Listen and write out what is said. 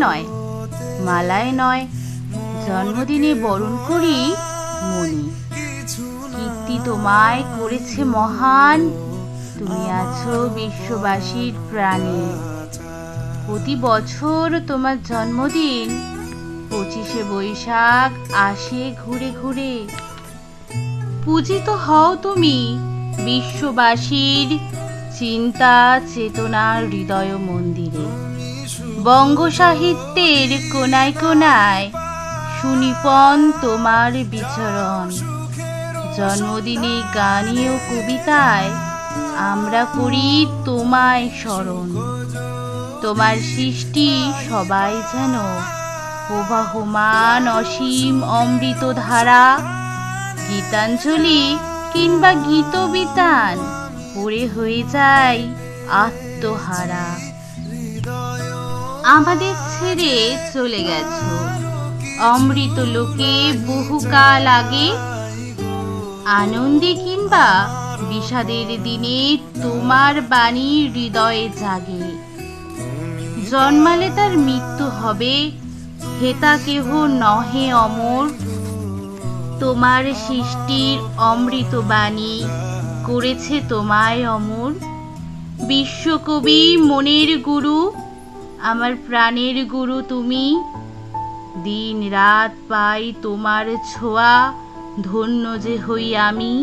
নয়, মালায় নয়, জন্মদিনে বরণ করি মনে। কীর্তি তোমায় করেছে মহান, তুমি আছো বিশ্ববাসীর প্রাণে। প্রতি বছর তোমার জন্মদিন 25শে বৈশাখ আসে ঘুরে ঘুরে। পূজিত হও তুমি বিশ্ববাসীর চিন্তা চেতনার হৃদয় মন্দিরে। বঙ্গ সাহিত্যের কোনায় কোনায় সুনিপন তোমার বিচরণ। জন্মদিনে গানে ও কবিতায় আমরা করি তোমায় স্মরণ। তোমার সৃষ্টি সবাই যেন প্রবাহমান অসীম অমৃত ধারা। গীতাঞ্জলি কিংবা গীতবিতান পড়ে হয়ে যায় আত্মহারা। আমাদের ছেড়ে চলে গেছো অমৃত লোকে বহুকাল আগে। আনন্দে কিংবা বিষাদের দিনে তোমার বাণী হৃদয়ে জাগে। জন্মালে তার মৃত্যু হবে, হেতা কেহ নহে অমর। তোমার সৃষ্টির অমৃত বাণী করেছে তোমায় অমর। বিশ্বকবি মনের গুরু, আমার প্রাণের গুরু তুমি। দিন রাত পাই তোমার ছোঁয়া, ধন্য যে হই আমি।